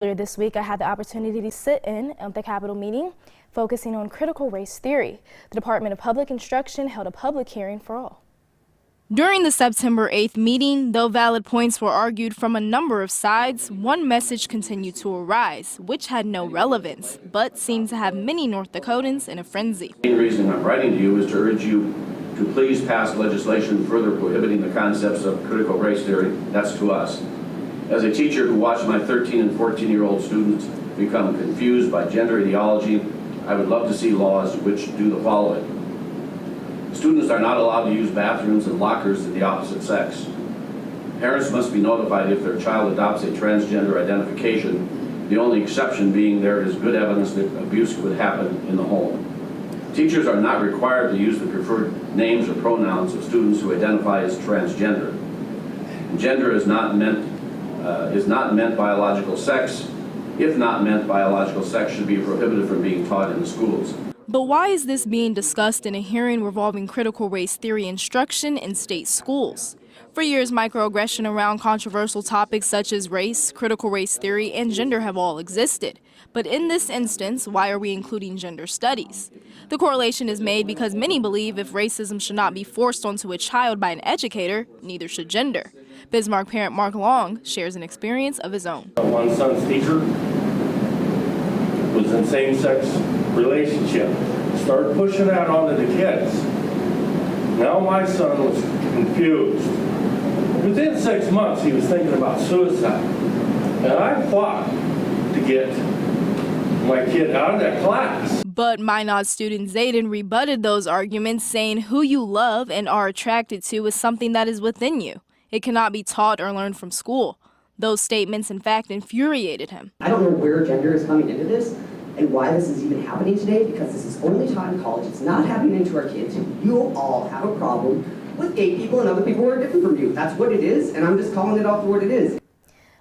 Earlier this week, I had the opportunity to sit in at the Capitol meeting focusing on critical race theory. The Department of Public Instruction held a public hearing for all. During the September 8th meeting, though valid points were argued from a number of sides, one message continued to arise, which had no relevance, but seemed to have many North Dakotans in a frenzy. The main reason I'm writing to you is to urge you to please pass legislation further prohibiting the concepts of critical race theory. That's to us. As a teacher who watched my 13 and 14-year-old students become confused by gender ideology, I would love to see laws which do the following. Students are not allowed to use bathrooms and lockers of the opposite sex. Parents must be notified if their child adopts a transgender identification, the only exception being there is good evidence that abuse would happen in the home. Teachers are not required to use the preferred names or pronouns of students who identify as transgender. Gender is not meant biological sex. If not meant biological sex, should be prohibited from being taught in the schools. But why is this being discussed in a hearing revolving critical race theory instruction in state schools? For years, microaggression around controversial topics such as race, critical race theory, and gender have all existed. But in this instance, why are we including gender studies? The correlation is made because many believe if racism should not be forced onto a child by an educator, neither should gender. Bismarck parent Mark Long shares an experience of his own. One son's teacher was in same-sex relationship. Started pushing that onto the kids. Now my son was confused. Within 6 months, he was thinking about suicide. And I fought to get my kid out of that class. But Minot student Zayden rebutted those arguments, saying who you love and are attracted to is something that is within you. It cannot be taught or learned from school. Those statements, in fact, infuriated him. I don't know where gender is coming into this and why this is even happening today, because this is only taught in college. It's not happening to our kids. You all have a problem with gay people and other people who are different from you. That's what it is, and I'm just calling it off for what it is.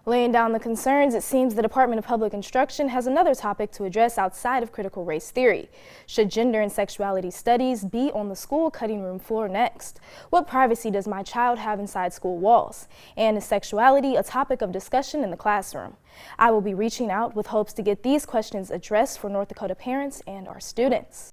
Laying down the concerns, it seems the Department of Public Instruction has another topic to address outside of critical race theory. Should gender and sexuality studies be on the school cutting room floor next? What privacy does my child have inside school walls? And is sexuality a topic of discussion in the classroom? I will be reaching out with hopes to get these questions addressed for North Dakota parents and our students.